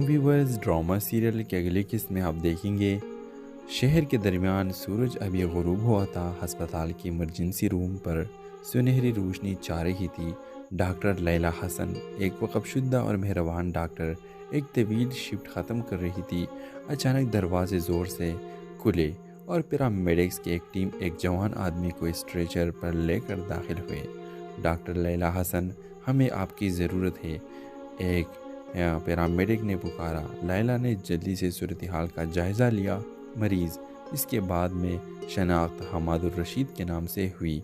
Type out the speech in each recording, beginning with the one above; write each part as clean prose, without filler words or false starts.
Viewers drama serial کے اگلی قسط میں آپ دیکھیں گے شہر کے درمیان سورج ابھی غروب ہوا تھا۔ ہسپتال کی ایمرجنسی روم پر سنہری روشنی چھا رہی تھی۔ ڈاکٹر لیلا حسن، ایک وقف شدہ اور مہربان ڈاکٹر، ایک طویل شفٹ ختم کر رہی تھی۔ اچانک دروازے زور سے کھلے اور پیرامیڈکس کی ایک ٹیم ایک جوان آدمی کو اسٹریچر پر لے کر داخل ہوئے۔ ڈاکٹر لیلا حسن، ہمیں آپ کی ضرورت ہے، ایک پیرامیڈک نے پکارا۔ لیلا نے جلدی سے صورتحال کا جائزہ لیا۔ مریض، اس کے بعد میں شناخت حماد الرشید کے نام سے ہوئی،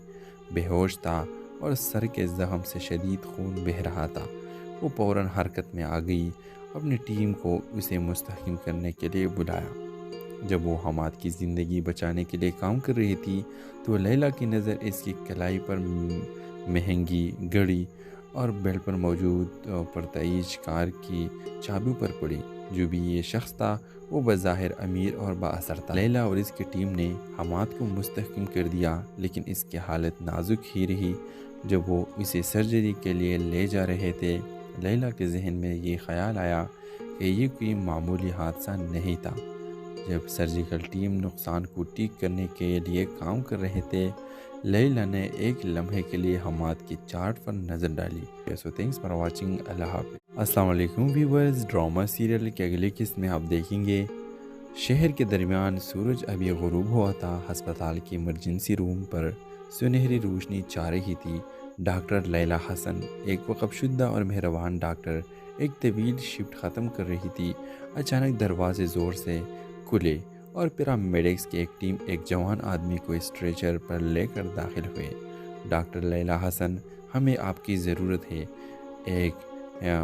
بے ہوش تھا اور سر کے زخم سے شدید خون بہہ رہا تھا۔ وہ فوراً حرکت میں آ گئی، اپنی ٹیم کو اسے مستحکم کرنے کے لیے بلایا۔ جب وہ حماد کی زندگی بچانے کے لیے کام کر رہی تھی تو لیلا کی نظر اس کی کلائی پر مہنگی گھڑی اور بیلٹ پر موجود پرتعیش کار کی چابی پر پڑی۔ جو بھی یہ شخص تھا وہ بظاہر امیر اور بااثر تھا۔ لیلا اور اس کی ٹیم نے حماد کو مستحکم کر دیا، لیکن اس کی حالت نازک ہی رہی۔ جب وہ اسے سرجری کے لیے لے جا رہے تھے، لیلا کے ذہن میں یہ خیال آیا کہ یہ کوئی معمولی حادثہ نہیں تھا۔ جب سرجیکل ٹیم نقصان کو ٹھیک کرنے کے لیے کام کر رہے تھے، لیلا نے ایک لمحے کے لیے حماد کی چارٹ پر نظر ڈالی۔ So thanks for watching. اللہ حافظ۔ السلام علیکم ویورز، ڈرامہ سیریل کے اگلی قسط میں آپ دیکھیں گے شہر کے درمیان سورج ابھی غروب ہوا تھا۔ ہسپتال کی ایمرجنسی روم پر سنہری روشنی چھا رہی تھی۔ ڈاکٹر لیلا حسن، ایک وقف شدہ اور مہربان ڈاکٹر، ایک طویل شفٹ ختم کر رہی تھی۔ اچانک دروازے زور سے کھلے اور پیرامیڈکس کی ایک ٹیم ایک جوان آدمی کو اسٹریچر پر لے کر داخل ہوئے۔ ڈاکٹر لیلا حسن، ہمیں آپ کی ضرورت ہے، ایک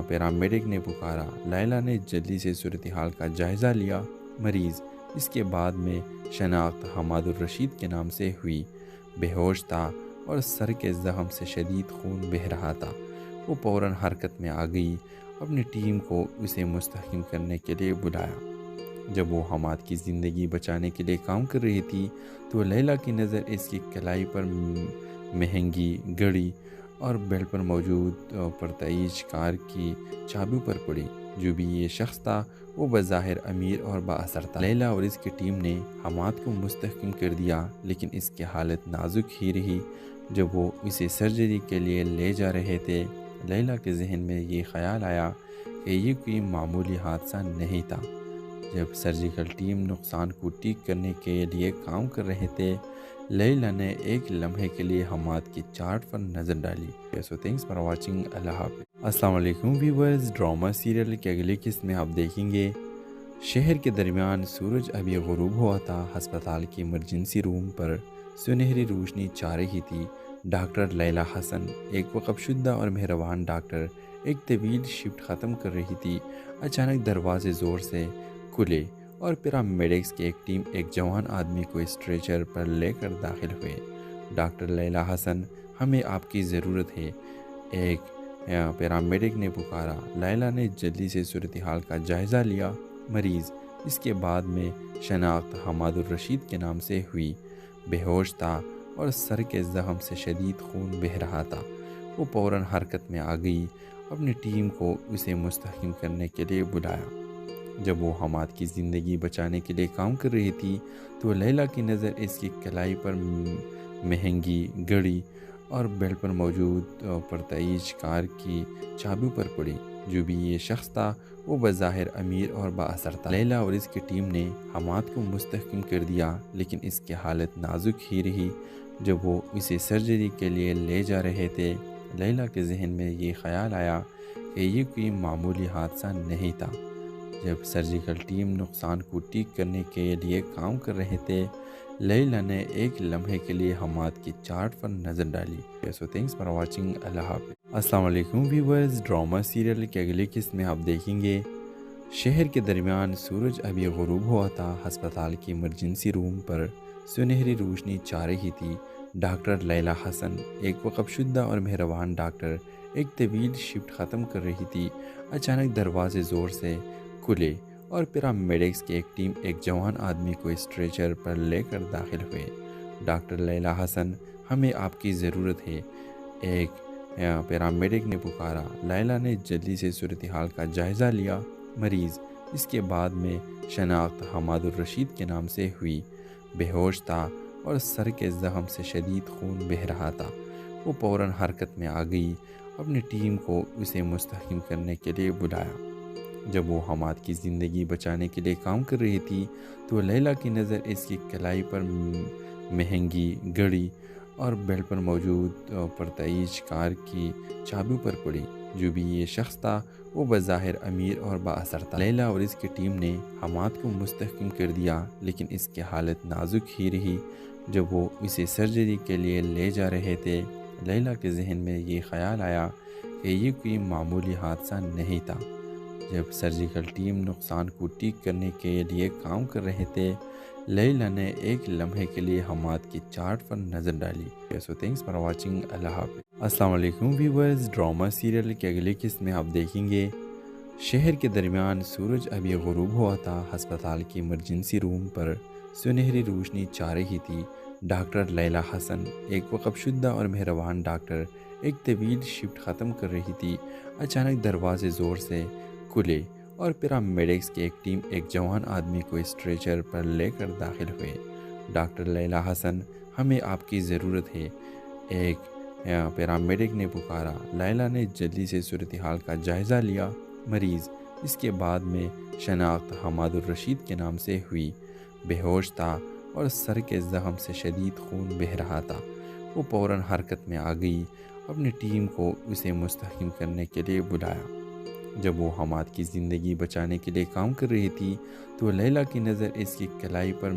پیرامیڈک نے پکارا۔ لیلا نے جلدی سے صورتحال کا جائزہ لیا۔ مریض، اس کے بعد میں شناخت حماد الرشید کے نام سے ہوئی، بے ہوش تھا اور سر کے زخم سے شدید خون بہہ رہا تھا۔ وہ فوراً حرکت میں آ گئی، اپنی ٹیم کو اسے مستحکم کرنے کے لیے بلایا۔ جب وہ حماد کی زندگی بچانے کے لیے کام کر رہی تھی تو لیلا کی نظر اس کی کلائی پر مہنگی گھڑی اور بیلٹ پر موجود پرتعیش کار کی چابی پر پڑی۔ جو بھی یہ شخص تھا وہ بظاہر امیر اور بااثر تھا۔ لیلا اور اس کی ٹیم نے حماد کو مستحکم کر دیا، لیکن اس کی حالت نازک ہی رہی۔ جب وہ اسے سرجری کے لیے لے جا رہے تھے، لیلا کے ذہن میں یہ خیال آیا کہ یہ کوئی معمولی حادثہ نہیں تھا۔ جب سرجیکل ٹیم نقصان کو ٹھیک کرنے کے لیے کام کر رہے تھے، لیلا نے ایک لمحے کے لیے حماد کی چارٹ پر نظر ڈالی۔ So thanks for watching. اللہ حافظ۔ السلام علیکم ویورز، ڈرامہ سیریل کے اگلی قسط میں آپ دیکھیں گے شہر کے درمیان سورج ابھی غروب ہوا تھا۔ ہسپتال کی ایمرجنسی روم پر سنہری روشنی چھا رہی تھی۔ ڈاکٹر لیلا حسن، ایک وقف شدہ اور مہربان ڈاکٹر، ایک طویل شفٹ ختم کر رہی تھی۔ اچانک دروازے زور سے کھلے اور پیرامیڈکس کی ایک ٹیم ایک جوان آدمی کو اسٹریچر پر لے کر داخل ہوئے۔ ڈاکٹر لیلا حسن، ہمیں آپ کی ضرورت ہے، ایک پیرامیڈک نے پکارا۔ لیلا نے جلدی سے صورتحال کا جائزہ لیا۔ مریض، اس کے بعد میں شناخت حماد الرشید کے نام سے ہوئی، بے ہوش تھا اور سر کے زخم سے شدید خون بہہ رہا تھا۔ وہ فوراً حرکت میں آ گئی، اپنی ٹیم کو اسے مستحکم کرنے کے لیے بلایا۔ جب وہ حماد کی زندگی بچانے کے لیے کام کر رہی تھی تو لیلا کی نظر اس کی کلائی پر مہنگی گھڑی اور بیلٹ پر موجود پرتعیش کار کی چابی پر پڑی۔ جو بھی یہ شخص تھا وہ بظاہر امیر اور بااثر تھا۔ لیلا اور اس کی ٹیم نے حماد کو مستحکم کر دیا، لیکن اس کی حالت نازک ہی رہی۔ جب وہ اسے سرجری کے لیے لے جا رہے تھے، لیلا کے ذہن میں یہ خیال آیا کہ یہ کوئی معمولی حادثہ نہیں تھا۔ جب سرجیکل ٹیم نقصان کو ٹھیک کرنے کے لیے کام کر رہے تھے، لیلا نے ایک لمحے کے لیے حماد کی چارٹ پر نظر ڈالی۔ So thanks for watching. اللہ حافظ۔ السلام علیکم ویورز، ڈرامہ سیریل کے اگلی قسط میں آپ دیکھیں گے شہر کے درمیان سورج ابھی غروب ہوا تھا۔ ہسپتال کی ایمرجنسی روم پر سنہری روشنی چھا رہی تھی۔ ڈاکٹر لیلا حسن، ایک وقف شدہ اور مہربان ڈاکٹر، ایک طویل شفٹ ختم کر رہی تھی۔ اچانک دروازے زور سے کھلے اور پیرامیڈکس کی ایک ٹیم ایک جوان آدمی کو اسٹریچر پر لے کر داخل ہوئے۔ ڈاکٹر لیلا حسن، ہمیں آپ کی ضرورت ہے، ایک پیرامیڈک نے پکارا۔ لیلا نے جلدی سے صورتحال کا جائزہ لیا۔ مریض اس کے بعد میں شناخت حماد الرشید کے نام سے ہوئی۔ بے ہوش تھا اور سر کے زخم سے شدید خون بہہ رہا تھا۔ وہ فوراً حرکت میں آ گئی، اپنی ٹیم کو اسے مستحکم کرنے کے لیے بلایا۔ جب وہ حماد کی زندگی بچانے کے لیے کام کر رہی تھی تو لیلا کی نظر اس کی کلائی پر مہنگی گھڑی اور بیلٹ پر موجود پرتعیش کار کی چابیوں پر پڑی۔ جو بھی یہ شخص تھا وہ بظاہر امیر اور با اثر تھا۔ لیلا اور اس کی ٹیم نے حماد کو مستحکم کر دیا، لیکن اس کی حالت نازک ہی رہی۔ جب وہ اسے سرجری کے لیے لے جا رہے تھے، لیلا کے ذہن میں یہ خیال آیا کہ یہ کوئی معمولی حادثہ نہیں تھا۔ جب سرجیکل ٹیم نقصان کو ٹھیک کرنے کے لیے کام کر رہے تھے، لیلا نے ایک لمحے کے لیے حماد کی چارٹ پر نظر ڈالی۔ سو تھینکس فار واچنگ، اللہ حافظ۔ السلام علیکم ویورز، ڈرامہ سیریل کی اگلی قسط میں آپ دیکھیں گے شہر کے درمیان سورج ابھی غروب ہوا تھا۔ ہسپتال کی ایمرجنسی روم پر سنہری روشنی چھا رہی تھی۔ ڈاکٹر لیلا حسن، ایک وقف شدہ اور مہربان ڈاکٹر، ایک طویل شفٹ ختم کر رہی تھی۔ اچانک دروازے زور سے کھلے اور پیرامیڈکس کی ایک ٹیم ایک جوان آدمی کو اسٹریچر پر لے کر داخل ہوئے۔ ڈاکٹر لیلا حسن، ہمیں آپ کی ضرورت ہے، ایک پیرامیڈک نے پکارا۔ لیلا نے جلدی سے صورتحال کا جائزہ لیا۔ مریض اس کے بعد میں شناخت حماد الرشید کے نام سے ہوئی۔ بے ہوش تھا اور سر کے زخم سے شدید خون بہہ رہا تھا۔ وہ فوراً حرکت میں آ گئی، اپنی ٹیم کو اسے مستحکم کرنے کے لیے بلایا۔ جب وہ حماد کی زندگی بچانے کے لیے کام کر رہی تھی تو لیلا کی نظر اس کی کلائی پر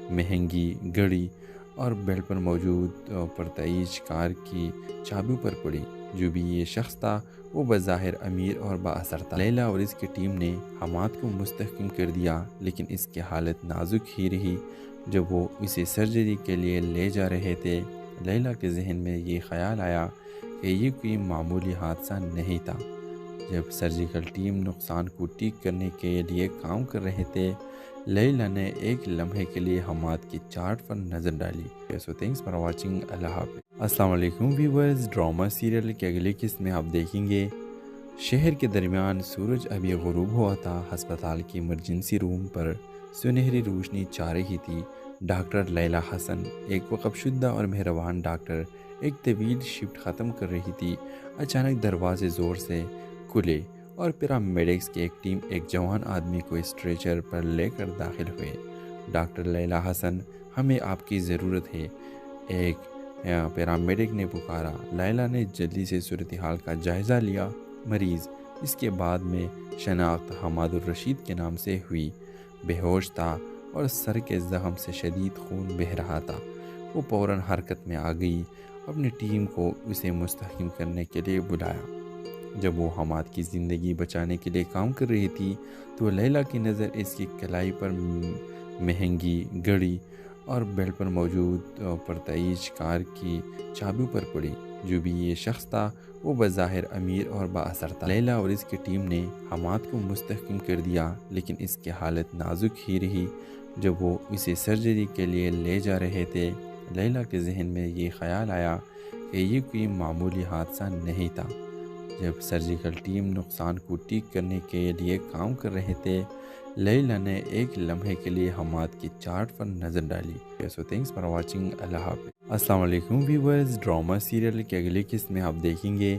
مہنگی گھڑی اور بیلٹ پر موجود پرتعیش کار کی چابیوں پر پڑی۔ جو بھی یہ شخص تھا وہ بظاہر امیر اور با اثر تھا۔ لیلا اور اس کی ٹیم نے حماد کو مستحکم کر دیا، لیکن اس کی حالت نازک ہی رہی۔ جب وہ اسے سرجری کے لیے لے جا رہے تھے، لیلا کے ذہن میں یہ خیال آیا کہ یہ کوئی معمولی حادثہ نہیں تھا۔ جب سرجیکل ٹیم نقصان کو ٹھیک کرنے کے لیے کام کر رہے تھے، لیلا نے ایک لمحے کے لیے حماد کی چارٹ پر نظر ڈالی۔ سو تھینکس فار واچنگ، اللہ حافظ۔ السلام علیکم ویورز، ڈرامہ سیریل کی اگلی قسط میں آپ دیکھیں گے شہر کے درمیان سورج ابھی غروب ہوا تھا۔ ہسپتال کی ایمرجنسی روم پر سنہری روشنی چھا رہی تھی۔ ڈاکٹر لیلا حسن، ایک وقف شدہ اور مہربان ڈاکٹر، ایک طویل شفٹ ختم کر رہی تھی۔ اچانک دروازے زور سے کھلے اور پیرامیڈکس کی ایک ٹیم ایک جوان آدمی کو اسٹریچر پر لے کر داخل ہوئے۔ ڈاکٹر لیلا حسن، ہمیں آپ کی ضرورت ہے، ایک پیرامیڈک نے پکارا۔ لیلا نے جلدی سے صورتحال کا جائزہ لیا۔ مریض اس کے بعد میں شناخت حماد الرشید کے نام سے ہوئی۔ بے ہوش تھا اور سر کے زخم سے شدید خون بہہ رہا تھا۔ وہ فوراً حرکت میں آ گئی، اپنی ٹیم کو اسے مستحکم کرنے کے لیے بلایا۔ جب وہ حماد کی زندگی بچانے کے لیے کام کر رہی تھی تو لیلا کی نظر اس کی کلائی پر مہنگی گھڑی اور بیلٹ پر موجود پرتعیش کار کی چابیوں پر پڑی۔ جو بھی یہ شخص تھا وہ بظاہر امیر اور با اثر تھا۔ لیلا اور اس کی ٹیم نے حماد کو مستحکم کر دیا، لیکن اس کی حالت نازک ہی رہی۔ جب وہ اسے سرجری کے لیے لے جا رہے تھے، لیلا کے ذہن میں یہ خیال آیا کہ یہ کوئی معمولی حادثہ نہیں تھا۔ جب سرجیکل ٹیم نقصان کو ٹھیک کرنے کے لیے کام کر رہے تھے، لیلا نے ایک لمحے کے لیے حماد کی چارٹ پر نظر ڈالی۔ سو تھینکس فار واچنگ، اللہ حافظ۔ السلام علیکم ویورز، ڈرامہ سیریل کی اگلی قسط میں آپ دیکھیں گے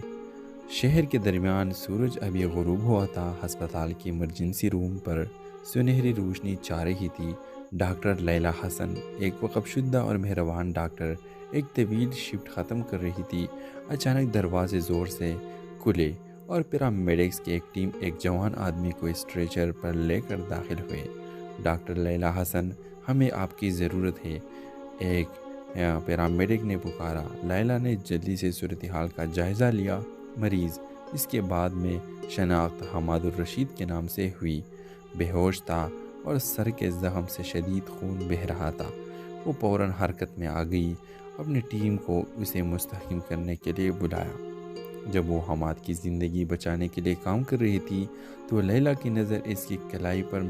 شہر کے درمیان سورج ابھی غروب ہوا تھا۔ ہسپتال کی ایمرجنسی روم پر سنہری روشنی چھا رہی تھی۔ ڈاکٹر لیلا حسن، ایک وقف شدہ اور مہربان ڈاکٹر، ایک طویل شفٹ ختم کر رہی تھی۔ اچانک دروازے زور سے کھلے اور پیرامیڈکس کی ایک ٹیم ایک جوان آدمی کو اسٹریچر پر لے کر داخل ہوئے۔ ڈاکٹر لیلا حسن، ہمیں آپ کی ضرورت ہے، ایک پیرامیڈک نے پکارا۔ لیلا نے جلدی سے صورتحال کا جائزہ لیا۔ مریض اس کے بعد میں شناخت حماد الرشید کے نام سے ہوئی۔ بے ہوش تھا اور سر کے زخم سے شدید خون بہہ رہا تھا۔ وہ فوراً حرکت میں آ گئی، اپنی ٹیم کو اسے مستحکم کرنے کے لیے بلایا۔ جب وہ حماد کی زندگی بچانے کے لیے کام کر رہی تھی تو لیلا کی نظر اس کی کلائی پر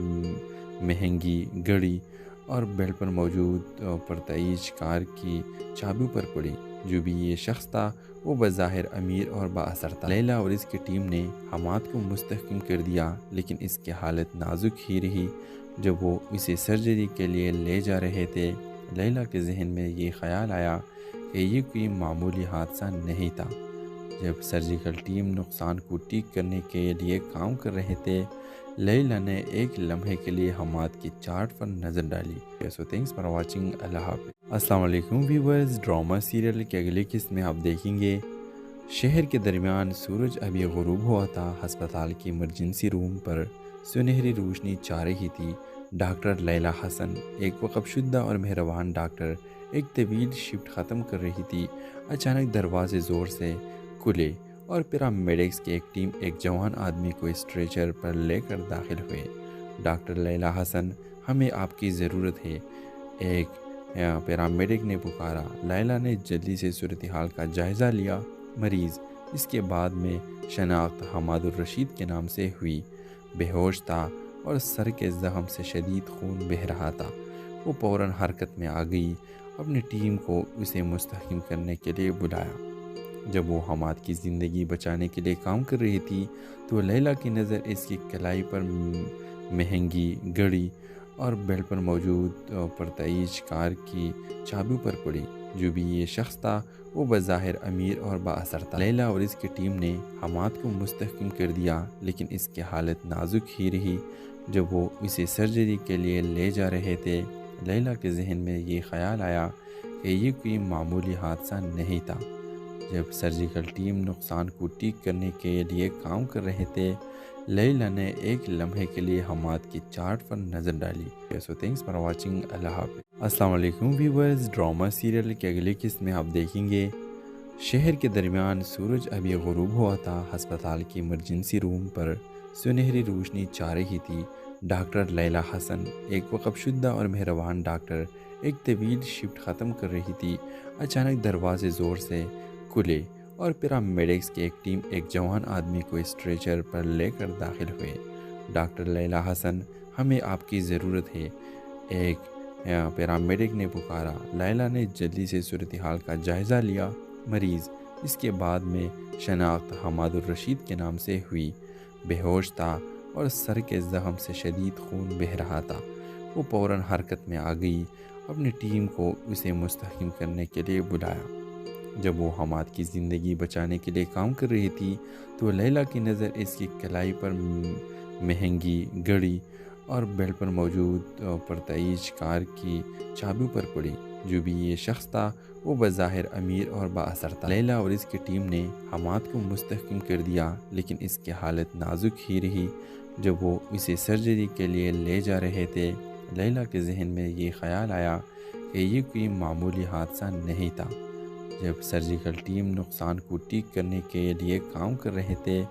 مہنگی گھڑی اور بیلٹ پر موجود پرتعیش کار کی چابیوں پر پڑی۔ جو بھی یہ شخص تھا وہ بظاہر امیر اور بااثر تھا۔ لیلا اور اس کی ٹیم نے حماد کو مستحکم کر دیا، لیکن اس کی حالت نازک ہی رہی۔ جب وہ اسے سرجری کے لیے لے جا رہے تھے، لیلا کے ذہن میں یہ خیال آیا کہ یہ کوئی معمولی حادثہ نہیں تھا۔ جب سرجیکل ٹیم نقصان کو ٹھیک کرنے کے لیے کام کر رہے تھے، لیلا نے ایک لمحے کے لیے حماد کی چارٹ پر نظر ڈالی۔ So thanks for watching. اللہ حافظ۔ السلام علیکم ویورز، ڈرامہ سیریل کے اگلی قسط میں آپ دیکھیں گے شہر کے درمیان سورج ابھی غروب ہوا تھا۔ ہسپتال کی ایمرجنسی روم پر سنہری روشنی چھا رہی تھی۔ ڈاکٹر لیلا حسن، ایک وقف شدہ اور مہربان ڈاکٹر، ایک طویل شفٹ ختم کر رہی تھی۔ اچانک دروازے زور سے کھلے اور پیرامیڈکس کی ایک ٹیم ایک جوان آدمی کو اسٹریچر پر لے کر داخل ہوئے۔ ڈاکٹر لیلا حسن، ہمیں آپ کی ضرورت ہے، ایک پیرامیڈک نے پکارا۔ لیلا نے جلدی سے صورتحال کا جائزہ لیا۔ مریض، اس کے بعد میں شناخت حماد الرشید کے نام سے ہوئی، بے ہوش تھا اور سر کے زخم سے شدید خون بہہ رہا تھا۔ وہ فوراً حرکت میں آ گئی، اپنی ٹیم کو اسے مستحکم کرنے کے لیے بلایا۔ جب وہ حماد کی زندگی بچانے کے لیے کام کر رہی تھی تو لیلا کی نظر اس کی کلائی پر مہنگی گھڑی اور بیلٹ پر موجود پرتعیش کار کی چابیوں پر پڑی۔ جو بھی یہ شخص تھا وہ بظاہر امیر اور بااثر تھا۔ لیلا اور اس کی ٹیم نے حماد کو مستحکم کر دیا، لیکن اس کی حالت نازک ہی رہی۔ جب وہ اسے سرجری کے لیے لے جا رہے تھے، لیلا کے ذہن میں یہ خیال آیا کہ یہ کوئی معمولی حادثہ نہیں تھا۔ جب سرجیکل ٹیم نقصان کو ٹھیک کرنے کے لیے کام کر رہے تھے، لیلا نے ایک لمحے کے لیے حماد کی چارٹ پر نظر ڈالی۔ So thanks for watching. اللہ حافظ۔ السلام علیکم ویورز، ڈرامہ سیریل کے اگلی قسط میں آپ دیکھیں گے شہر کے درمیان سورج ابھی غروب ہوا تھا۔ ہسپتال کی ایمرجنسی روم پر سنہری روشنی چھا رہی تھی۔ ڈاکٹر لیلا حسن، ایک وقف شدہ اور مہربان ڈاکٹر، ایک طویل شفٹ ختم کر رہی تھی۔ اچانک دروازے زور سے کھلے اور پیرامیڈکس کی ایک ٹیم ایک جوان آدمی کو اسٹریچر پر لے کر داخل ہوئے۔ ڈاکٹر لیلا حسن، ہمیں آپ کی ضرورت ہے، ایک پیرامیڈک نے پکارا۔ لیلا نے جلدی سے صورتحال کا جائزہ لیا۔ مریض، اس کے بعد میں شناخت حماد الرشید کے نام سے ہوئی، بے ہوش تھا اور سر کے زخم سے شدید خون بہہ رہا تھا۔ وہ فوراً حرکت میں آ گئی، اپنی ٹیم کو اسے مستحکم کرنے کے لیے بلایا۔ جب وہ حماد کی زندگی بچانے کے لیے کام کر رہی تھی تو لیلا کی نظر اس کی کلائی پر مہنگی گھڑی اور بیلٹ پر موجود پرتعیش کار کی چابیوں پر پڑی۔ جو بھی یہ شخص تھا وہ بظاہر امیر اور بااثر تھا۔ لیلا اور اس کی ٹیم نے حماد کو مستحکم کر دیا، لیکن اس کی حالت نازک ہی رہی۔ جب وہ اسے سرجری کے لیے لے جا رہے تھے، لیلا کے ذہن میں یہ خیال آیا کہ یہ کوئی معمولی حادثہ نہیں تھا۔ جب سرجیکل ٹیم نقصان کو ٹھیک کرنے کے لیے کام کر رہے تھے،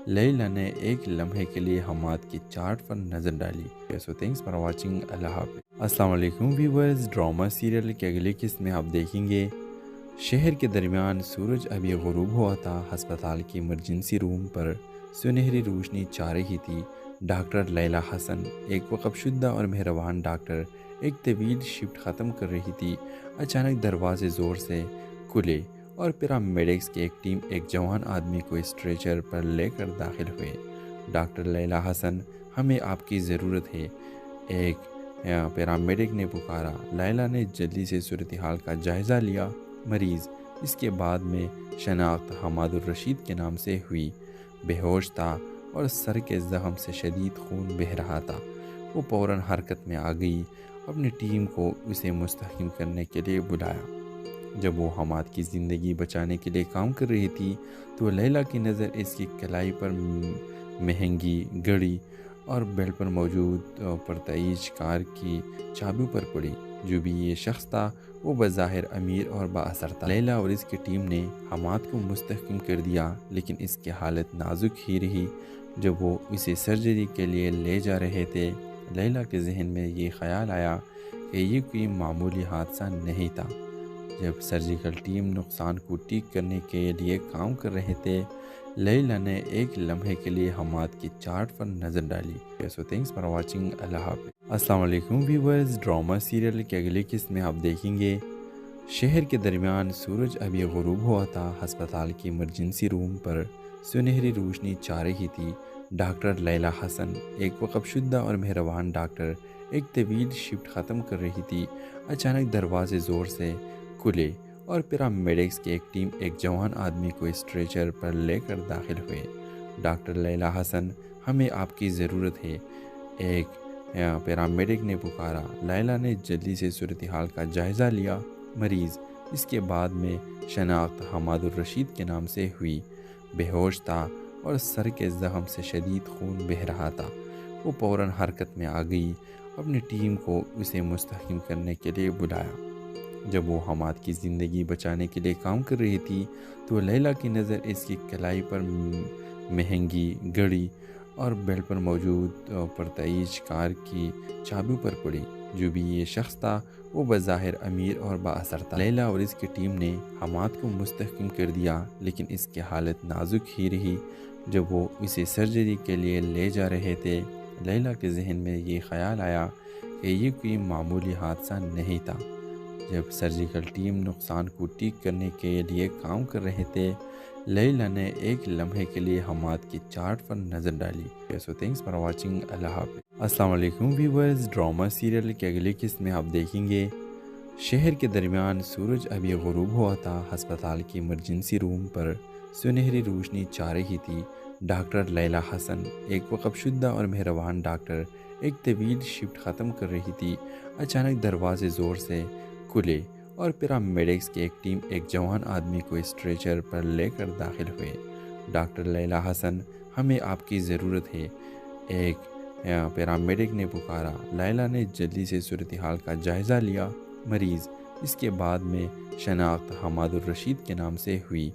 لیلا نے ایک لمحے کے لیے حماد کی چارٹ پر نظر ڈالی۔ So thanks for watching. اللہ حافظ۔ السلام علیکم ویورز، ڈرامہ سیریل کے اگلی قسط میں آپ دیکھیں گے شہر کے درمیان سورج ابھی غروب ہوا تھا۔ ہسپتال کی ایمرجنسی روم پر سنہری روشنی چھا رہی تھی۔ ڈاکٹر لیلا حسن، ایک وقف شدہ اور مہربان ڈاکٹر، ایک طویل شفٹ ختم کر رہی تھی۔ اچانک دروازے زور سے کھلے اور پیرامیڈکس کی ایک ٹیم ایک جوان آدمی کو اسٹریچر پر لے کر داخل ہوئے۔ ڈاکٹر لیلا حسن، ہمیں آپ کی ضرورت ہے، ایک پیرامیڈک نے پکارا۔ لیلا نے جلدی سے صورتحال کا جائزہ لیا۔ مریض، اس کے بعد میں شناخت حماد الرشید کے نام سے ہوئی، بے ہوش تھا اور سر کے زخم سے شدید خون بہہ رہا تھا۔ وہ فوراً حرکت میں آ گئی، اپنی ٹیم کو اسے مستحکم کرنے کے لیے بلایا۔ جب وہ حماد کی زندگی بچانے کے لیے کام کر رہی تھی تو لیلا کی نظر اس کی کلائی پر مہنگی گھڑی اور بیلٹ پر موجود پرتعیش کار کی چابیوں پر پڑی۔ جو بھی یہ شخص تھا وہ بظاہر امیر اور بااثر تھا۔ لیلا اور اس کی ٹیم نے حماد کو مستحکم کر دیا، لیکن اس کی حالت نازک ہی رہی۔ جب وہ اسے سرجری کے لیے لے جا رہے تھے، لیلا کے ذہن میں یہ خیال آیا کہ یہ کوئی معمولی حادثہ نہیں تھا۔ جب سرجیکل ٹیم نقصان کو ٹھیک کرنے کے لیے کام کر رہے تھے، لیلا نے ایک لمحے کے لیے حماد کی چارٹ پر نظر ڈالی۔ So thanks for watching. اللہ حافظ۔ السلام علیکم ویورز، ڈرامہ سیریل کے اگلی قسط میں آپ دیکھیں گے شہر کے درمیان سورج ابھی غروب ہوا تھا۔ ہسپتال کی ایمرجنسی روم پر سنہری روشنی چھا رہی تھی۔ ڈاکٹر لیلا حسن، ایک وقف شدہ اور مہربان ڈاکٹر، ایک طویل شفٹ ختم کر رہی تھی۔ اچانک دروازے زور سے کھلے اور پیرامیڈکس کی ایک ٹیم ایک جوان آدمی کو اسٹریچر پر لے کر داخل ہوئے۔ ڈاکٹر لیلا حسن، ہمیں آپ کی ضرورت ہے، ایک پیرامیڈک نے پکارا۔ لیلا نے جلدی سے صورتحال کا جائزہ لیا۔ مریض، اس کے بعد میں شناخت حماد الرشید کے نام سے ہوئی، بے ہوش تھا اور سر کے زخم سے شدید خون بہہ رہا تھا۔ وہ فوراً حرکت میں آ گئی، اپنی ٹیم کو اسے مستحکم کرنے کے لیے بلایا۔ جب وہ حماد کی زندگی بچانے کے لیے کام کر رہی تھی تو لیلا کی نظر اس کی کلائی پر مہنگی گھڑی اور بیلٹ پر موجود پرتعیش کار کی چابیوں پر پڑی۔ جو بھی یہ شخص تھا وہ بظاہر امیر اور با اثر تھا۔ لیلا اور اس کی ٹیم نے حماد کو مستحکم کر دیا، لیکن اس کی حالت نازک ہی رہی۔ جب وہ اسے سرجری کے لیے لے جا رہے تھے، لیلا کے ذہن میں یہ خیال آیا کہ یہ کوئی معمولی حادثہ نہیں تھا۔ جب سرجیکل ٹیم نقصان کو ٹھیک کرنے کے لیے کام کر رہے تھے، لیلا نے ایک لمحے کے لیے حماد کی چارٹ پر نظر ڈالی۔ سو تھینکس فار واچنگ، اللہ حافظ۔ السلام علیکم ویورز، ڈرامہ سیریل کی اگلی قسط میں آپ دیکھیں گے شہر کے درمیان سورج ابھی غروب ہوا تھا۔ ہسپتال کی ایمرجنسی روم پر سنہری روشنی چھا رہی تھی۔ ڈاکٹر لیلا حسن، ایک وقف شدہ اور مہربان ڈاکٹر، ایک طویل شفٹ ختم کر رہی تھی۔ اچانک دروازے زور سے کھلے اور پیرامیڈکس کی ایک ٹیم ایک جوان آدمی کو اسٹریچر پر لے کر داخل ہوئے۔ ڈاکٹر لیلا حسن، ہمیں آپ کی ضرورت ہے، ایک پیرامیڈک نے پکارا۔ لیلا نے جلدی سے صورتحال کا جائزہ لیا۔ مریض، اس کے بعد میں شناخت حماد الرشید کے نام سے ہوئی،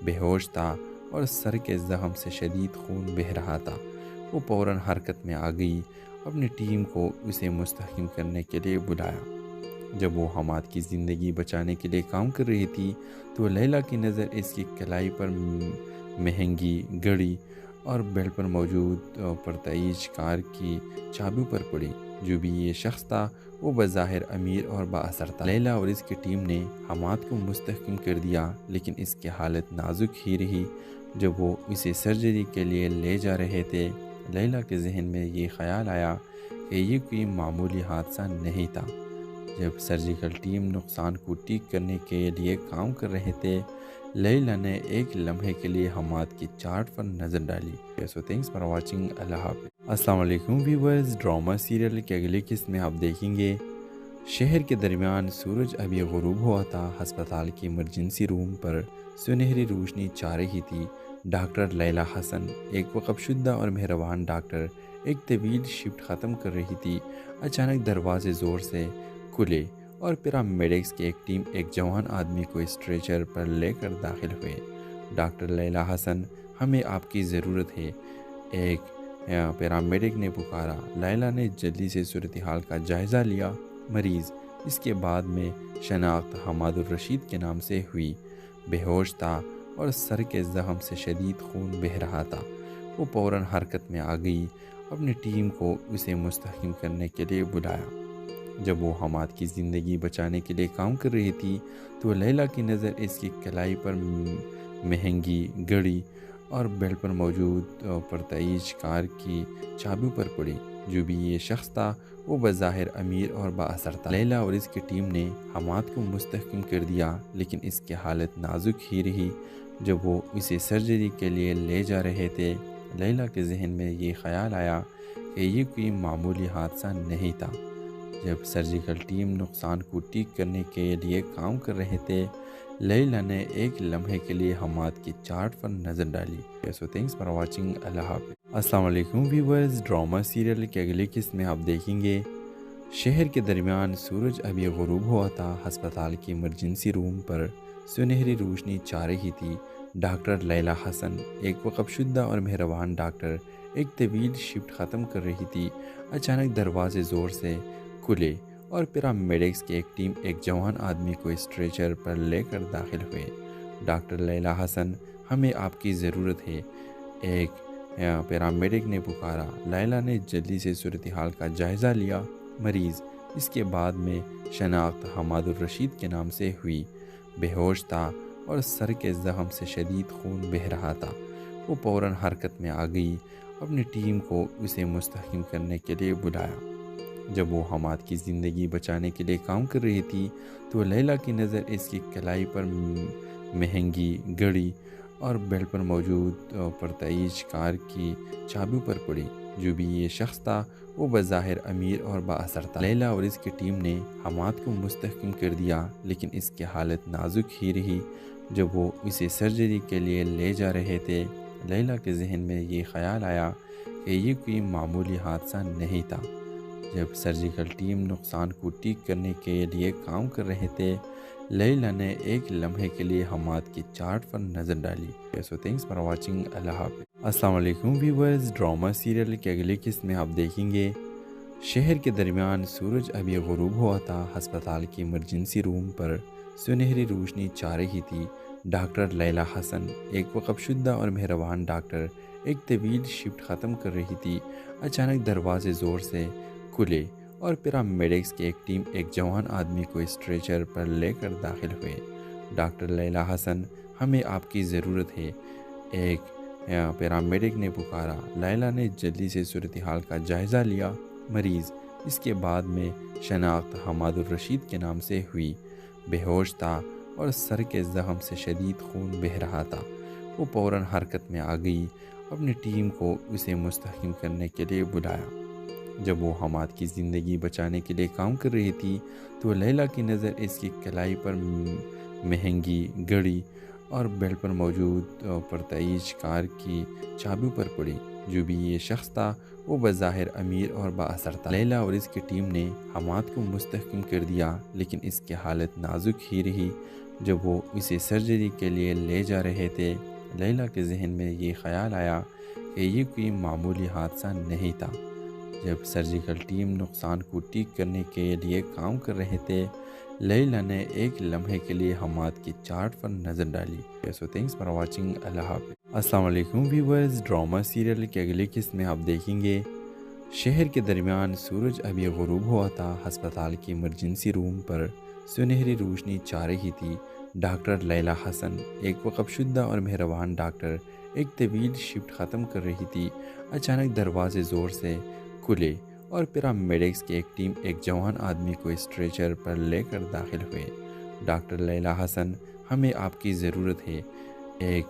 بے ہوش تھا اور سر کے زخم سے شدید خون بہہ رہا تھا۔ وہ فوراً حرکت میں آ گئی، اپنی ٹیم کو اسے مستحکم کرنے کے لیے بلایا۔ جب وہ حماد کی زندگی بچانے کے لیے کام کر رہی تھی تو لیلا کی نظر اس کی کلائی پر مہنگی گھڑی اور بیلٹ پر موجود پرتعیش کار کی چابیوں پر پڑی۔ جو بھی یہ شخص تھا وہ بظاہر امیر اور با اثر تھا۔ لیلا اور اس کی ٹیم نے حماد کو مستحکم کر دیا، لیکن اس کی حالت نازک ہی رہی۔ جب وہ اسے سرجری کے لیے لے جا رہے تھے، لیلا کے ذہن میں یہ خیال آیا کہ یہ کوئی معمولی حادثہ نہیں تھا۔ جب سرجیکل ٹیم نقصان کو ٹھیک کرنے کے لیے کام کر رہے تھے، لیلا نے ایک لمحے کے لیے حماد کی چارٹ پر نظر ڈالی۔ سو تھینکس فار واچنگ، اللہ حافظ۔ السلام علیکم ویورز، ڈرامہ سیریل کی اگلی قسط میں آپ دیکھیں گے شہر کے درمیان سورج ابھی غروب ہوا تھا۔ ہسپتال کی ایمرجنسی روم پر سنہری روشنی چھا رہی تھی۔ ڈاکٹر لیلا حسن، ایک وقف شدہ اور مہربان ڈاکٹر، ایک طویل شفٹ ختم کر رہی تھی۔ اچانک دروازے زور سے کھلے اور پیرامیڈکس کی ایک ٹیم ایک جوان آدمی کو اسٹریچر پر لے کر داخل ہوئے۔ ڈاکٹر لیلا حسن، ہمیں آپ کی ضرورت ہے، ایک پیرامیڈک نے پکارا۔ لیلا نے جلدی سے صورتحال کا جائزہ لیا۔ مریض، اس کے بعد میں شناخت حماد الرشید کے نام سے ہوئی، بے ہوش تھا اور سر کے زخم سے شدید خون بہہ رہا تھا۔ وہ فوراً حرکت میں آ گئی، اپنی ٹیم کو اسے مستحکم کرنے کے لیے بلایا۔ جب وہ حماد کی زندگی بچانے کے لیے کام کر رہی تھی تو لیلا کی نظر اس کی کلائی پر مہنگی گھڑی اور بیلٹ پر موجود پرتعیش کار کی چابیوں پر پڑی۔ جو بھی یہ شخص تھا وہ بظاہر امیر اور با اثر تھا۔ لیلا اور اس کی ٹیم نے حماد کو مستحکم کر دیا، لیکن اس کی حالت نازک ہی رہی۔ جب وہ اسے سرجری کے لیے لے جا رہے تھے، لیلا کے ذہن میں یہ خیال آیا کہ یہ کوئی معمولی حادثہ نہیں تھا۔ جب سرجیکل ٹیم نقصان کو ٹھیک کرنے کے لیے کام کر رہے تھے، لیلا نے ایک لمحے کے لیے حماد کی چارٹ پر نظر ڈالی۔ سو تھینکس فار واچنگ، اللہ حافظ۔ السلام علیکم ویورز، ڈرامہ سیریل کی اگلی قسط میں آپ دیکھیں گے شہر کے درمیان سورج ابھی غروب ہوا تھا۔ ہسپتال کی ایمرجنسی روم پر سنہری روشنی چھا رہی تھی۔ ڈاکٹر لیلا حسن، ایک وقف شدہ اور مہربان ڈاکٹر، ایک طویل شفٹ ختم کر رہی تھی۔ اچانک دروازے زور سے کھلے اور پیرامیڈکس کی ایک ٹیم ایک جوان آدمی کو اسٹریچر پر لے کر داخل ہوئے۔ ڈاکٹر لیلا حسن، ہمیں آپ کی ضرورت ہے، ایک پیرامیڈک نے پکارا۔ لیلا نے جلدی سے صورتحال کا جائزہ لیا۔ مریض، اس کے بعد میں شناخت حماد الرشید کے نام سے ہوئی۔ بے ہوش تھا اور سر کے زخم سے شدید خون بہہ رہا تھا۔ وہ فوراً حرکت میں آ گئی، اپنی ٹیم کو اسے مستحکم کرنے کے لیے بلایا۔ جب وہ حماد کی زندگی بچانے کے لیے کام کر رہی تھی تو لیلا کی نظر اس کی کلائی پر مہنگی گھڑی اور بیلٹ پر موجود پرتعیش کار کی چابیوں پر پڑی۔ جو بھی یہ شخص تھا وہ بظاہر امیر اور با اثر تھا۔ لیلا اور اس کی ٹیم نے حماد کو مستحکم کر دیا، لیکن اس کی حالت نازک ہی رہی۔ جب وہ اسے سرجری کے لیے لے جا رہے تھے، لیلا کے ذہن میں یہ خیال آیا کہ یہ کوئی معمولی حادثہ نہیں تھا۔ جب سرجیکل ٹیم نقصان کو ٹھیک کرنے کے لیے کام کر رہے تھے، لیلا نے ایک لمحے کے لیے حماد کی چارٹ پر نظر ڈالی۔ سو تھینکس فار واچنگ، اللہ حافظ۔ السلام علیکم ویورز، ڈرامہ سیریل کے اگلی قسط میں آپ دیکھیں گے شہر کے درمیان سورج ابھی غروب ہوا تھا۔ ہسپتال کی ایمرجنسی روم پر سنہری روشنی چھا رہی تھی۔ ڈاکٹر لیلا حسن، ایک وقف شدہ اور مہربان ڈاکٹر، ایک طویل شفٹ ختم کر رہی تھی۔ اچانک دروازے زور سے کھلے اور پیرامیڈکس کی ایک ٹیم ایک جوان آدمی کو اسٹریچر پر لے کر داخل ہوئے۔ ڈاکٹر لیلا حسن، ہمیں آپ کی ضرورت ہے، ایک پیرامیڈک نے پکارا۔ لیلا نے جلدی سے صورتحال کا جائزہ لیا۔ مریض، اس کے بعد میں شناخت حماد الرشید کے نام سے ہوئی۔ بے ہوش تھا اور سر کے زخم سے شدید خون بہہ رہا تھا۔ وہ فوراً حرکت میں آ گئی، اپنی ٹیم کو اسے مستحکم کرنے کے لیے بلایا۔ جب وہ حماد کی زندگی بچانے کے لیے کام کر رہی تھی تو لیلا کی نظر اس کی کلائی پر مہنگی گھڑی اور بیلٹ پر موجود پرتعیش کار کی چابیوں پر پڑی۔ جو بھی یہ شخص تھا وہ بظاہر امیر اور با اثر تھا۔ لیلا اور اس کی ٹیم نے حماد کو مستحکم کر دیا، لیکن اس کی حالت نازک ہی رہی۔ جب وہ اسے سرجری کے لیے لے جا رہے تھے، لیلا کے ذہن میں یہ خیال آیا کہ یہ کوئی معمولی حادثہ نہیں تھا۔ جب سرجیکل ٹیم نقصان کو ٹھیک کرنے کے لیے کام کر رہے تھے، لیلا نے ایک لمحے کے لیے حماد کی چارٹ پر نظر ڈالی۔ سو تھینکس فار واچنگ، اللہ حافظ۔ السلام علیکم ویورز، ڈرامہ سیریل کے اگلی قسط میں آپ دیکھیں گے شہر کے درمیان سورج ابھی غروب ہوا تھا۔ ہسپتال کی ایمرجنسی روم پر سنہری روشنی چھا رہی تھی۔ ڈاکٹر لیلا حسن، ایک وقف شدہ اور مہربان ڈاکٹر، ایک طویل شفٹ ختم کر رہی تھی۔ اچانک دروازے زور سے کھلے اور پیرامیڈکس کی ایک ٹیم ایک جوان آدمی کو اسٹریچر پر لے کر داخل ہوئے۔ ڈاکٹر لیلا حسن، ہمیں آپ کی ضرورت ہے، ایک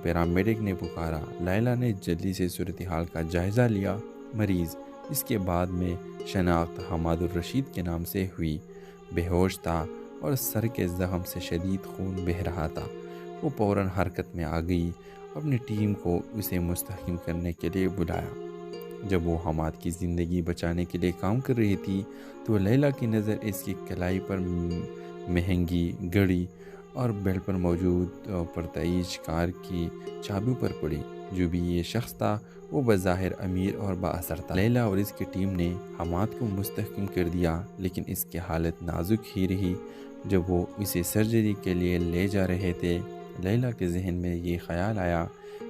پیرامیڈک نے پکارا۔ لیلا نے جلدی سے صورتحال کا جائزہ لیا۔ مریض، اس کے بعد میں شناخت حماد الرشید کے نام سے ہوئی۔ بے ہوش تھا اور سر کے زخم سے شدید خون بہہ رہا تھا۔ وہ فوراً حرکت میں آ گئی، اپنی ٹیم کو اسے مستحکم کرنے کے لیے بلایا۔ جب وہ حماد کی زندگی بچانے کے لیے کام کر رہی تھی تو لیلا کی نظر اس کی کلائی پر مہنگی گھڑی اور بیلٹ پر موجود پرتعیش کار کی چابیوں پر پڑی۔ جو بھی یہ شخص تھا وہ بظاہر امیر اور با اثر تھا۔ لیلا اور اس کی ٹیم نے حماد کو مستحکم کر دیا، لیکن اس کی حالت نازک ہی رہی۔ جب وہ اسے سرجری کے لیے لے جا رہے تھے، لیلا کے ذہن میں یہ خیال آیا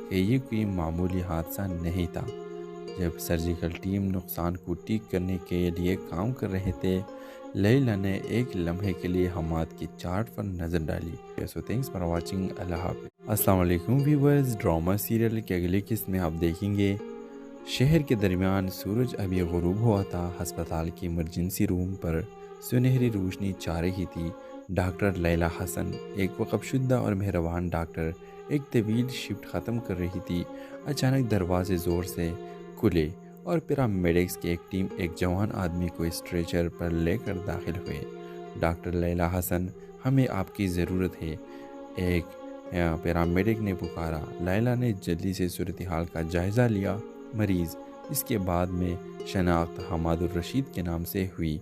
کہ یہ کوئی معمولی حادثہ نہیں تھا۔ جب سرجیکل ٹیم نقصان کو ٹھیک کرنے کے لیے کام کر رہے تھے، لیلا نے ایک لمحے کے لیے حماد کی چارٹ پر نظر ڈالی۔ سو تھینکس فار واچنگ، اللہ حافظ۔ السلام علیکم ویورز، ڈرامہ سیریل کے اگلی قسط میں آپ دیکھیں گے شہر کے درمیان سورج ابھی غروب ہوا تھا۔ ہسپتال کی ایمرجنسی روم پر سنہری روشنی چھا رہی تھی۔ ڈاکٹر لیلا حسن، ایک وقف شدہ اور مہربان ڈاکٹر، ایک طویل شفٹ ختم کر رہی تھی۔ اچانک دروازے زور سے کھلے اور پیرامیڈکس کی ایک ٹیم ایک جوان آدمی کو اسٹریچر پر لے کر داخل ہوئے۔ ڈاکٹر لیلا حسن، ہمیں آپ کی ضرورت ہے، ایک پیرامیڈک نے پکارا۔ لیلا نے جلدی سے صورتحال کا جائزہ لیا۔ مریض، اس کے بعد میں شناخت حماد الرشید کے نام سے ہوئی۔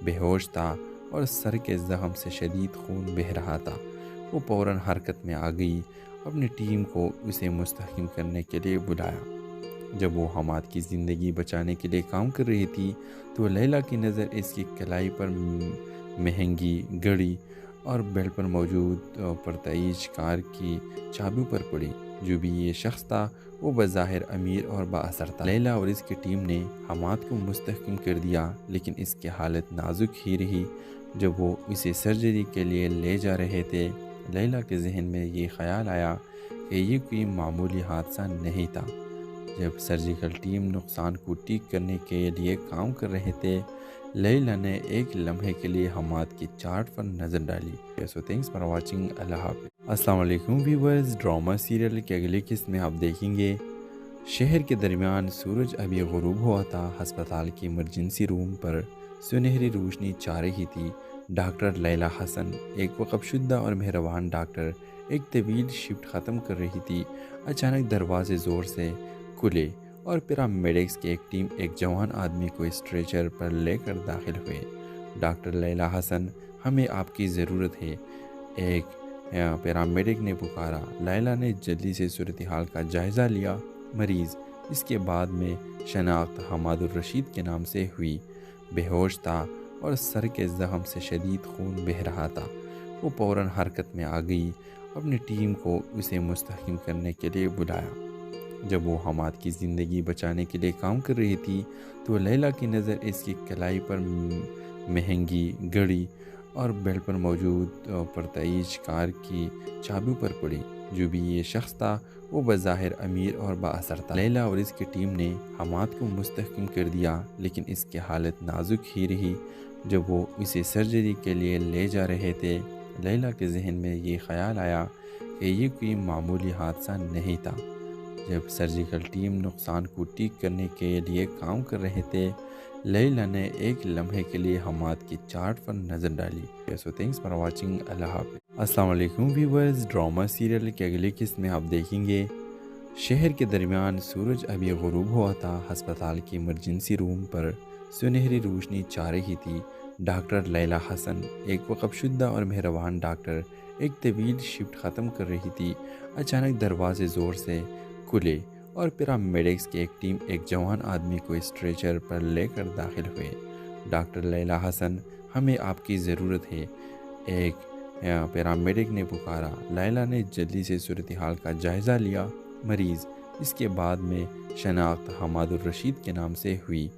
بے ہوش تھا اور سر کے زخم سے شدید خون بہہ رہا تھا۔ وہ فوراً حرکت میں آ گئی، اپنی ٹیم کو اسے مستحکم کرنے کے لیے بلایا۔ جب وہ حماد کی زندگی بچانے کے لیے کام کر رہی تھی تو لیلا کی نظر اس کی کلائی پر مہنگی گھڑی اور بیلٹ پر موجود پرتعیش کار کی چابیوں پر پڑی۔ جو بھی یہ شخص تھا وہ بظاہر امیر اور بااثر تھا۔ لیلا اور اس کی ٹیم نے حماد کو مستحکم کر دیا، لیکن اس کی حالت نازک ہی رہی۔ جب وہ اسے سرجری کے لیے لے جا رہے تھے، لیلا کے ذہن میں یہ خیال آیا کہ یہ کوئی معمولی حادثہ نہیں تھا۔ جب سرجیکل ٹیم نقصان کو ٹھیک کرنے کے لیے کام کر رہے تھے، لیلا نے ایک لمحے کے لیے حماد کی چارٹ پر نظر ڈالی۔ سو تھینکس فار واچنگ، اللہ حافظ۔ السلام علیکم ویورز، ڈرامہ سیریل کی اگلی قسط میں آپ دیکھیں گے شہر کے درمیان سورج ابھی غروب ہوا تھا۔ ہسپتال کی ایمرجنسی روم پر سنہری روشنی چھا رہی تھی۔ ڈاکٹر لیلا حسن، ایک وقف شدہ اور مہربان ڈاکٹر، ایک طویل شفٹ ختم کر رہی تھی۔ اچانک دروازے زور سے کھلے اور پیرامیڈکس کی ایک ٹیم ایک جوان آدمی کو اسٹریچر پر لے کر داخل ہوئے۔ ڈاکٹر لیلا حسن، ہمیں آپ کی ضرورت ہے، ایک پیرامیڈک نے پکارا۔ لیلا نے جلدی سے صورتحال کا جائزہ لیا۔ مریض، اس کے بعد میں شناخت حماد الرشید کے نام سے ہوئی، بے ہوش تھا اور سر کے زخم سے شدید خون بہہ رہا تھا۔ وہ فوراً حرکت میں آ گئی، اپنی ٹیم کو اسے مستحکم کرنے کے لیے بلایا۔ جب وہ حماد کی زندگی بچانے کے لیے کام کر رہی تھی تو لیلا کی نظر اس کی کلائی پر مہنگی گھڑی اور بیلٹ پر موجود پرتعیش کار کی چابیوں پر پڑی۔ جو بھی یہ شخص تھا وہ بظاہر امیر اور بااثر تھا۔ لیلا اور اس کی ٹیم نے حماد کو مستحکم کر دیا، لیکن اس کی حالت نازک ہی رہی۔ جب وہ اسے سرجری کے لیے لے جا رہے تھے، لیلا کے ذہن میں یہ خیال آیا کہ یہ کوئی معمولی حادثہ نہیں تھا۔ جب سرجیکل ٹیم نقصان کو ٹھیک کرنے کے لیے کام کر رہے تھے، لیلا نے ایک لمحے کے لیے حماد کی چارٹ پر نظر ڈالی۔ سو تھینکس فار واچنگ، اللہ حافظ۔ السلام علیکم ویورز، ڈرامہ سیریل کی اگلی قسط میں آپ دیکھیں گے شہر کے درمیان سورج ابھی غروب ہوا تھا۔ ہسپتال کی ایمرجنسی روم پر سنہری روشنی چھا رہی تھی۔ ڈاکٹر لیلا حسن، ایک وقف شدہ اور مہربان ڈاکٹر، ایک طویل شفٹ ختم کر رہی تھی۔ اچانک دروازے زور سے کھلے اور پیرامیڈکس کی ایک ٹیم ایک جوان آدمی کو اسٹریچر پر لے کر داخل ہوئے۔ ڈاکٹر لیلا حسن، ہمیں آپ کی ضرورت ہے، ایک پیرامیڈک نے پکارا۔ لیلا نے جلدی سے صورتحال کا جائزہ لیا۔ مریض، اس کے بعد میں شناخت حماد الرشید کے نام سے ہوئی،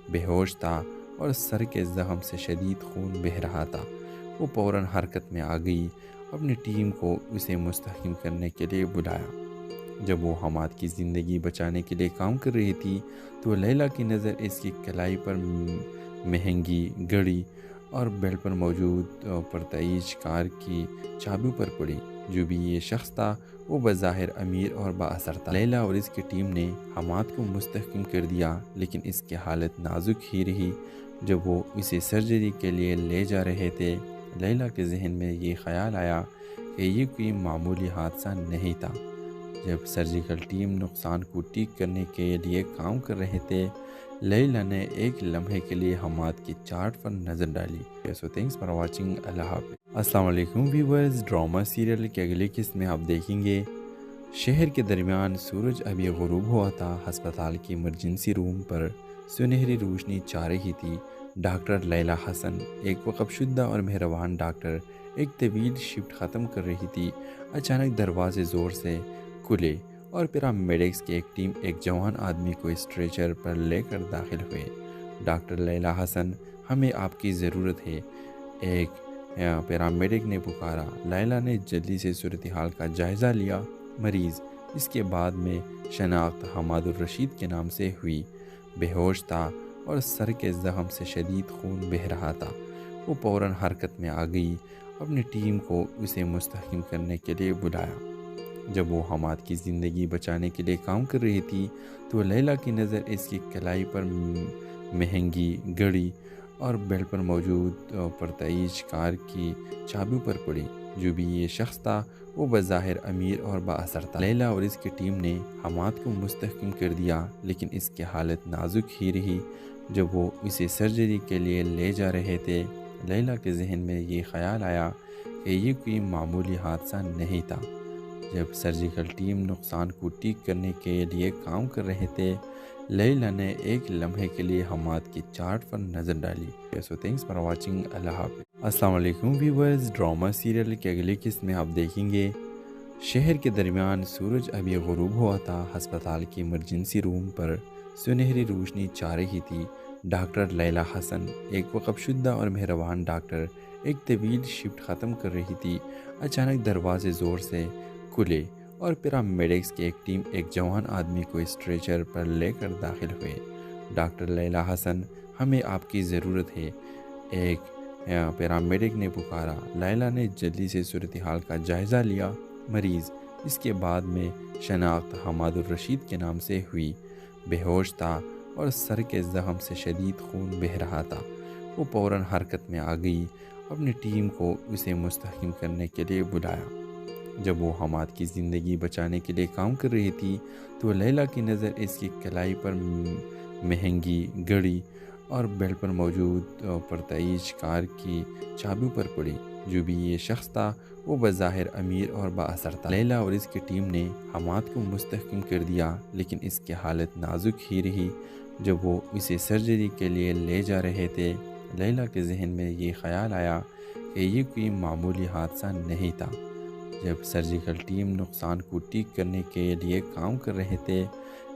بے ہوش تھا اور سر کے زخم سے شدید خون بہہ رہا تھا۔ وہ فوراً حرکت میں آ گئی، اپنی ٹیم کو اسے مستحکم کرنے کے لیے بلایا۔ جب وہ حماد کی زندگی بچانے کے لیے کام کر رہی تھی تو لیلا کی نظر اس کی کلائی پر مہنگی گھڑی اور بیلٹ پر موجود پرتعیش کار کی چابیوں پر پڑی۔ جو بھی یہ شخص تھا وہ بظاہر امیر اور بااثر تھا۔ لیلا اور اس کی ٹیم نے حماد کو مستحکم کر دیا، لیکن اس کی حالت نازک ہی رہی۔ جب وہ اسے سرجری کے لیے لے جا رہے تھے، لیلا کے ذہن میں یہ خیال آیا کہ یہ کوئی معمولی حادثہ نہیں تھا۔ جب سرجیکل ٹیم نقصان کو ٹھیک کرنے کے لیے کام کر رہے تھے، لیلا نے ایک لمحے کے لیے حماد کی چارٹ پر نظر ڈالی۔ سو تھینکس فار واچنگ، اللہ حافظ۔ السلام علیکم ویورز، ڈرامہ سیریل کی اگلی قسط میں آپ دیکھیں گے شہر کے درمیان سورج ابھی غروب ہوا تھا۔ ہسپتال کی ایمرجنسی روم پر سنہری روشنی چھا رہی تھی۔ ڈاکٹر لیلا حسن، ایک وقف شدہ اور مہربان ڈاکٹر، ایک طویل شفٹ ختم کر رہی تھی۔ اچانک دروازے زور سے کھلے اور پیرامیڈکس کی ایک ٹیم ایک جوان آدمی کو اسٹریچر پر لے کر داخل ہوئے۔ ڈاکٹر لیلا حسن، ہمیں آپ کی ضرورت ہے، ایک پیرامیڈک نے پکارا۔ لیلا نے جلدی سے صورتحال کا جائزہ لیا۔ مریض، اس کے بعد میں شناخت حماد الرشید کے نام سے ہوئی، بے ہوش تھا اور سر کے زخم سے شدید خون بہہ رہا تھا۔ وہ فوراً حرکت میں آ گئی، اپنی ٹیم کو اسے مستحکم کرنے کے لیے بلایا۔ جب وہ حماد کی زندگی بچانے کے لیے کام کر رہی تھی تو لیلا کی نظر اس کی کلائی پر مہنگی گھڑی اور بیلٹ پر موجود پرتعیش کار کی چابیوں پر پڑی۔ جو بھی یہ شخص تھا وہ بظاہر امیر اور بااثر تھا۔ لیلا اور اس کی ٹیم نے حماد کو مستحکم کر دیا، لیکن اس کی حالت نازک ہی رہی۔ جب وہ اسے سرجری کے لیے لے جا رہے تھے، لیلا کے ذہن میں یہ خیال آیا کہ یہ کوئی معمولی حادثہ نہیں تھا۔ جب سرجیکل ٹیم نقصان کو ٹھیک کرنے کے لیے کام کر رہے تھے، لیلا نے ایک لمحے کے لیے حماد کی چارٹ پر نظر ڈالی۔ سو تھینکس فار واچنگ، اللہ حافظ۔ السلام علیکم ویورز، ڈرامہ سیریل کی اگلی قسط میں آپ دیکھیں گے شہر کے درمیان سورج ابھی غروب ہوا تھا۔ ہسپتال کی ایمرجنسی روم پر سنہری روشنی چھا رہی تھی۔ ڈاکٹر لیلا حسن، ایک وقف شدہ اور مہربان ڈاکٹر، ایک طویل شفٹ ختم کر رہی تھی۔ اچانک دروازے زور سے کھلے اور پیرامیڈکس کی ایک ٹیم ایک جوان آدمی کو اسٹریچر پر لے کر داخل ہوئے۔ ڈاکٹر لیلا حسن، ہمیں آپ کی ضرورت ہے، ایک پیرامیڈک نے پکارا۔ لیلا نے جلدی سے صورتحال کا جائزہ لیا۔ مریض، اس کے بعد میں شناخت حماد الرشید کے نام سے ہوئی، بے ہوش تھا اور سر کے زخم سے شدید خون بہہ رہا تھا۔ وہ فوراً حرکت میں آ گئی، اپنی ٹیم کو اسے مستحکم کرنے کے لیے بلایا۔ جب وہ حماد کی زندگی بچانے کے لیے کام کر رہی تھی تو لیلا کی نظر اس کی کلائی پر مہنگی گھڑی اور بیلٹ پر موجود پرتعیش کار کی چابیوں پر پڑی۔ جو بھی یہ شخص تھا وہ بظاہر امیر اور با اثر تھا۔ لیلا اور اس کی ٹیم نے حماد کو مستحکم کر دیا، لیکن اس کی حالت نازک ہی رہی۔ جب وہ اسے سرجری کے لیے لے جا رہے تھے، لیلا کے ذہن میں یہ خیال آیا کہ یہ کوئی معمولی حادثہ نہیں تھا۔ جب سرجیکل ٹیم نقصان کو ٹھیک کرنے کے لیے کام کر رہے تھے،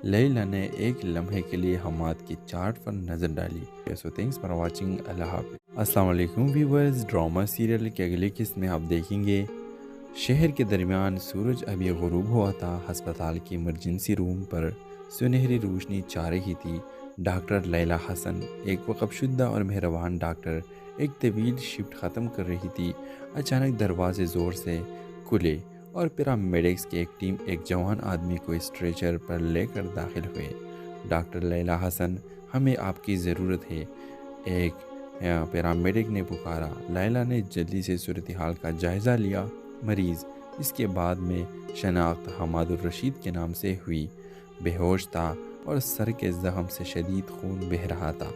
لیلا نے ایک لمحے کے لیے حماد کی چارٹ پر نظر ڈالی۔ So thanks for watching. اللہ حافظ۔ السلام علیکم ویورز، ڈرامہ سیریل کے اگلی قسط میں آپ دیکھیں گے شہر کے درمیان سورج ابھی غروب ہوا تھا۔ ہسپتال کی ایمرجنسی روم پر سنہری روشنی چھا رہی تھی۔ ڈاکٹر لیلا حسن، ایک وقف شدہ اور مہربان ڈاکٹر، ایک طویل شفٹ ختم کر رہی تھی۔ اچانک دروازے زور سے کھلے اور پیرامیڈکس کی ایک ٹیم ایک جوان آدمی کو اسٹریچر پر لے کر داخل ہوئے۔ ڈاکٹر لیلا حسن، ہمیں آپ کی ضرورت ہے، ایک پیرامیڈک نے پکارا۔ لیلا نے جلدی سے صورتحال کا جائزہ لیا۔ مریض، اس کے بعد میں شناخت حماد الرشید کے نام سے ہوئی، بے ہوش تھا اور سر کے زخم سے شدید خون بہہ رہا تھا۔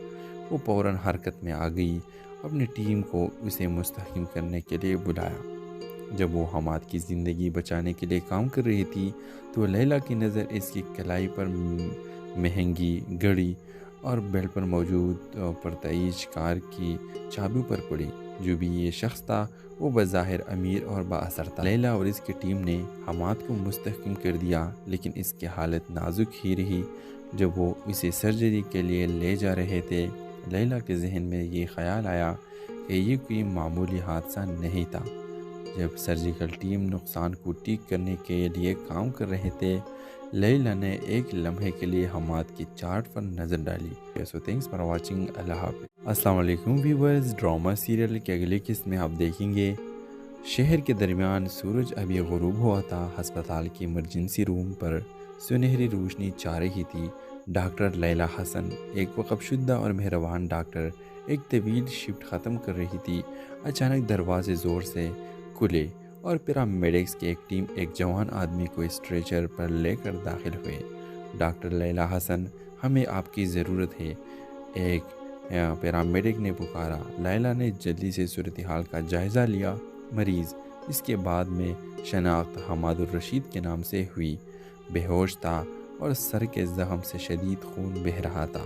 وہ فوراً حرکت میں آ گئی، اپنی ٹیم کو اسے مستحکم کرنے کے لیے بلایا۔ جب وہ حماد کی زندگی بچانے کے لیے کام کر رہی تھی تو لیلا کی نظر اس کی کلائی پر مہنگی گھڑی اور بیلٹ پر موجود پرتعیش کار کی چابیوں پر پڑی۔ جو بھی یہ شخص تھا وہ بظاہر امیر اور با اثر تھا۔ لیلا اور اس کی ٹیم نے حماد کو مستحکم کر دیا، لیکن اس کی حالت نازک ہی رہی۔ جب وہ اسے سرجری کے لیے لے جا رہے تھے، لیلا کے ذہن میں یہ خیال آیا کہ یہ کوئی معمولی حادثہ نہیں تھا۔ جب سرجیکل ٹیم نقصان کو ٹھیک کرنے کے لیے کام کر رہے تھے، لیلا نے ایک لمحے کے لیے حماد کی چارٹ پر نظر ڈالی۔ So thanks for watching. اللہ حافظ۔ السلام علیکم ویورز، ڈرامہ سیریل کے اگلی قسط میں آپ دیکھیں گے شہر کے درمیان سورج ابھی غروب ہوا تھا۔ ہسپتال کی ایمرجنسی روم پر سنہری روشنی چھا رہی تھی۔ ڈاکٹر لیلا حسن، ایک وقف شدہ اور مہربان ڈاکٹر، ایک طویل شفٹ ختم کر رہی تھی۔ اچانک دروازے زور سے کھلے اور پیرامیڈکس کی ایک ٹیم ایک جوان آدمی کو اسٹریچر پر لے کر داخل ہوئے۔ ڈاکٹر لیلا حسن، ہمیں آپ کی ضرورت ہے، ایک پیرامیڈک نے پکارا۔ لیلا نے جلدی سے صورتحال کا جائزہ لیا۔ مریض، اس کے بعد میں شناخت حماد الرشید کے نام سے ہوئی، بے ہوش تھا اور سر کے زخم سے شدید خون بہہ رہا تھا۔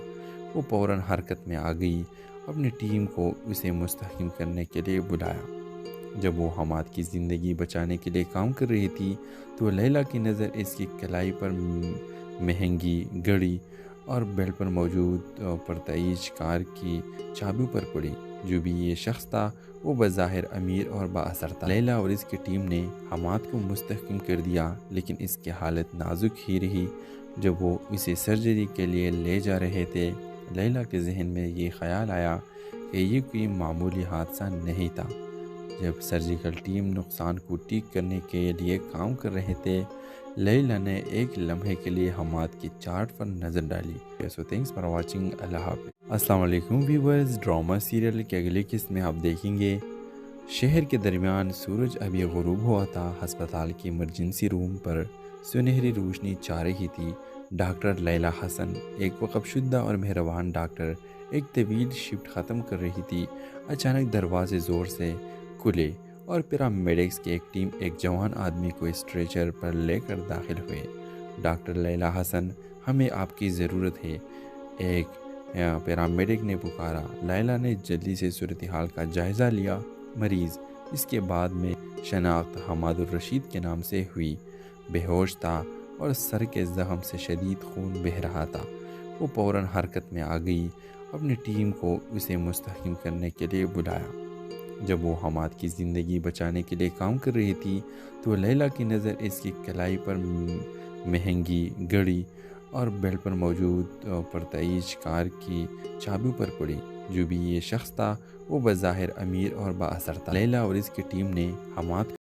وہ فوراً حرکت میں آ گئی، اپنی ٹیم کو اسے مستحکم کرنے کے لیے بلایا۔ جب وہ حماد کی زندگی بچانے کے لیے کام کر رہی تھی تو لیلا کی نظر اس کی کلائی پر مہنگی گھڑی اور بیلٹ پر موجود پرتعیش کار کی چابیوں پر پڑی۔ جو بھی یہ شخص تھا وہ بظاہر امیر اور با اثر تھا۔ لیلا اور اس کی ٹیم نے حماد کو مستحکم کر دیا، لیکن اس کی حالت نازک ہی رہی۔ جب وہ اسے سرجری کے لیے لے جا رہے تھے، لیلا کے ذہن میں یہ خیال آیا کہ یہ کوئی معمولی حادثہ نہیں تھا۔ جب سرجیکل ٹیم نقصان کو ٹھیک کرنے کے لیے کام کر رہے تھے، لیلا نے ایک لمحے کے لیے حماد کی چارٹ پر نظر ڈالی۔ So thanks for watching. اللہ حافظ۔ السلام علیکم ویورز، ڈرامہ سیریل کے اگلی قسط میں آپ دیکھیں گے شہر کے درمیان سورج ابھی غروب ہوا تھا۔ ہسپتال کی ایمرجنسی روم پر سنہری روشنی چھا رہی تھی۔ ڈاکٹر لیلا حسن، ایک وقف شدہ اور مہربان ڈاکٹر، ایک طویل شفٹ ختم کر رہی تھی۔ اچانک دروازے زور سے کھلے اور پیرامیڈکس کی ایک ٹیم ایک جوان آدمی کو اسٹریچر پر لے کر داخل ہوئے۔ ڈاکٹر لیلا حسن، ہمیں آپ کی ضرورت ہے، ایک پیرامیڈک نے پکارا۔ لیلا نے جلدی سے صورتحال کا جائزہ لیا۔ مریض، اس کے بعد میں شناخت حماد الرشید کے نام سے ہوئی۔ بے ہوش تھا اور سر کے زخم سے شدید خون بہہ رہا تھا۔ وہ فوراً حرکت میں آ گئی، اپنی ٹیم کو اسے مستحکم کرنے کے لیے بلایا۔ جب وہ حماد کی زندگی بچانے کے لیے کام کر رہی تھی تو لیلا کی نظر اس کی کلائی پر مہنگی گھڑی اور بیلٹ پر موجود پرتعیش کار کی چابیوں پر پڑی۔ جو بھی یہ شخص تھا وہ بظاہر امیر اور با اثر تھا۔ لیلا اور اس کی ٹیم نے حماد